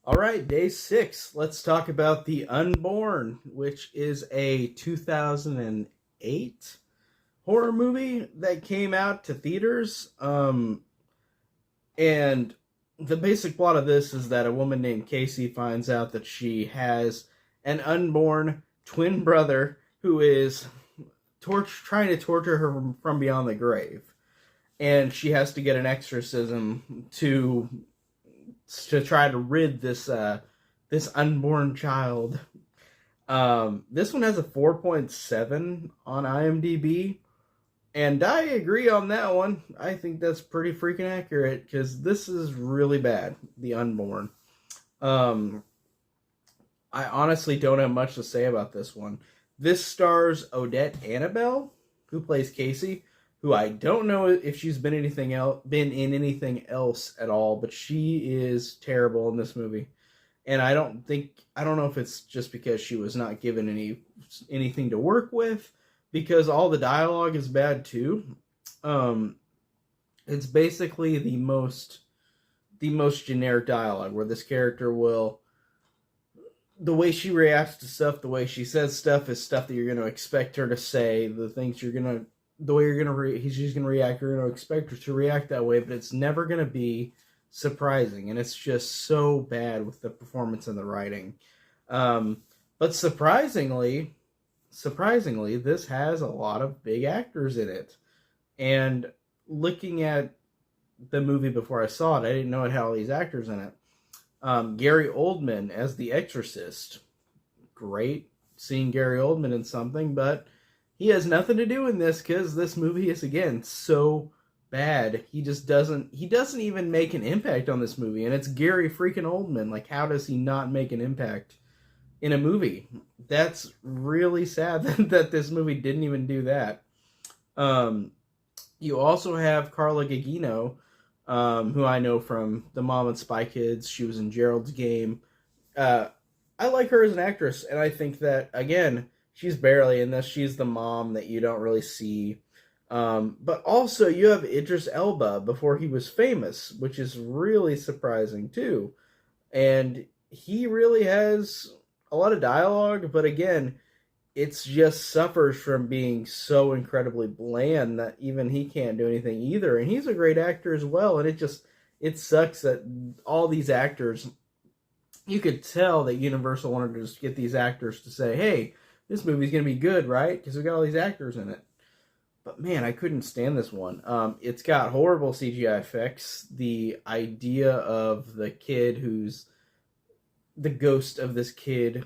All right, day 6. Let's talk about The Unborn, which is a 2008 horror movie that came out to theaters. And the basic plot of this is that a woman named Casey finds out that she has an unborn twin brother who is trying to torture her from beyond the grave. And she has to get an exorcism to try to rid this unborn child. This one has a 4.7 on IMDb, and I agree on that one. I think that's pretty freaking accurate because this is really bad. The Unborn. Um, I honestly don't have much to say about this one. This stars Odette Annabelle, who plays Casey, who I don't know if she's been in anything else at all, but she is terrible in this movie. And I don't know if it's just because she was not given anything to work with, because all the dialogue is bad too. Um, it's basically the most generic dialogue where this character will, the way she reacts to stuff, the way she says stuff is stuff that you're going to expect her to say. The way she's gonna react, you're gonna expect her to react that way, but it's never gonna be surprising, and it's just so bad with the performance and the writing. But surprisingly, this has a lot of big actors in it. And looking at the movie before I saw it, I didn't know it had all these actors in it. Gary Oldman as the Exorcist, great seeing Gary Oldman in something, but he has nothing to do in this because this movie is, again, so bad. He doesn't even make an impact on this movie, and it's Gary freaking Oldman. Like, how does he not make an impact in a movie? That's really sad that this movie didn't even do that. You also have Carla Gugino, who I know from The Mom and Spy Kids. She was in Gerald's Game. I like her as an actress, and I think that, again, she's barely in this. She's the mom that you don't really see. But also, you have Idris Elba before he was famous, which is really surprising, too. And he really has a lot of dialogue, but again, it's just suffers from being so incredibly bland that even he can't do anything either. And he's a great actor as well, and it sucks that all these actors, you could tell that Universal wanted to just get these actors to say, hey, this movie's going to be good, right? Because we got all these actors in it. But man, I couldn't stand this one. It's got horrible CGI effects. The idea of the kid who's the ghost of this kid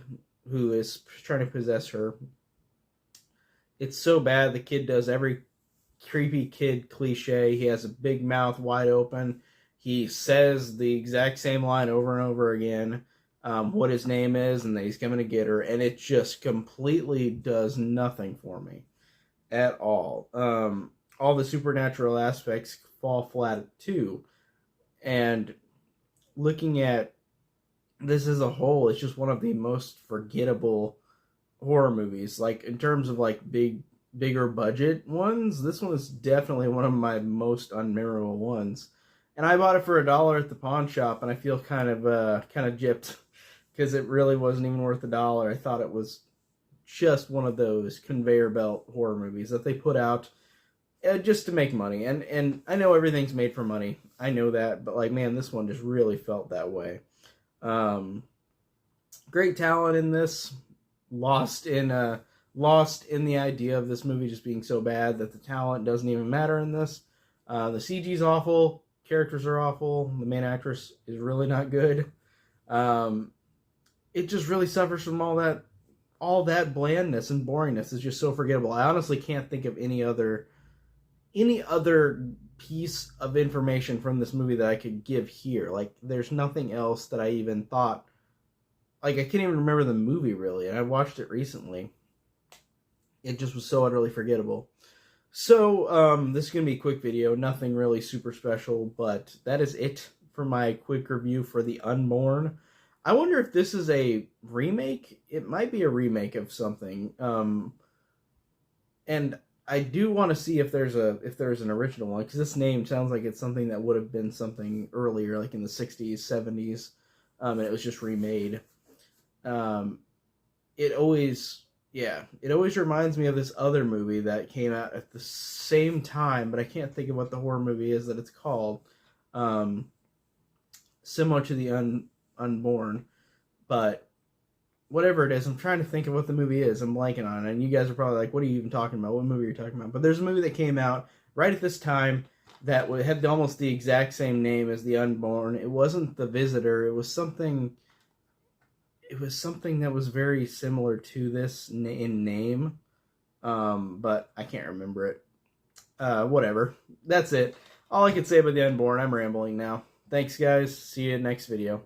who is trying to possess her. It's so bad. The kid does every creepy kid cliche. He has a big mouth wide open. He says the exact same line over and over again. What his name is, and that he's coming to get her, and it just completely does nothing for me at all. All the supernatural aspects fall flat too, and looking at this as a whole, it's just one of the most forgettable horror movies. Like, in terms of like bigger budget ones, this one is definitely one of my most unmemorable ones. And I bought it for $1 at the pawn shop, and I feel kind of gypped because it really wasn't even worth $1. I thought it was just one of those conveyor belt horror movies that they put out just to make money. And I know everything's made for money. I know that, but like, man, this one just really felt that way. Great talent in this. Lost in the idea of this movie just being so bad that the talent doesn't even matter in this. The CG's awful. Characters are awful. The main actress is really not good. It just really suffers from all that blandness and boringness. It's just so forgettable. I honestly can't think of any other piece of information from this movie that I could give here. Like, there's nothing else that I even thought. Like, I can't even remember the movie, really, and I watched it recently. It just was so utterly forgettable. So, this is going to be a quick video. Nothing really super special, but that is it for my quick review for The Unborn. I wonder if this is a remake. It might be a remake of something. And I do want to see if there's an original one, because this name sounds like it's something that would have been something earlier, like in the 60s, 70s. and it was just remade. Um, it always, yeah, it always reminds me of this other movie that came out at the same time, but I can't think of what the horror movie is that it's called. Um, Similar to the Unborn, but whatever it is, I'm trying to think of what the movie is. I'm blanking on it, and you guys are probably like, "What are you even talking about? What movie are you talking about?" But there's a movie that came out right at this time that had almost the exact same name as The Unborn. It wasn't The Visitor. It was something. It was something that was very similar to this in name, but I can't remember it. Whatever. That's it. All I can say about The Unborn. I'm rambling now. Thanks, guys. See you next video.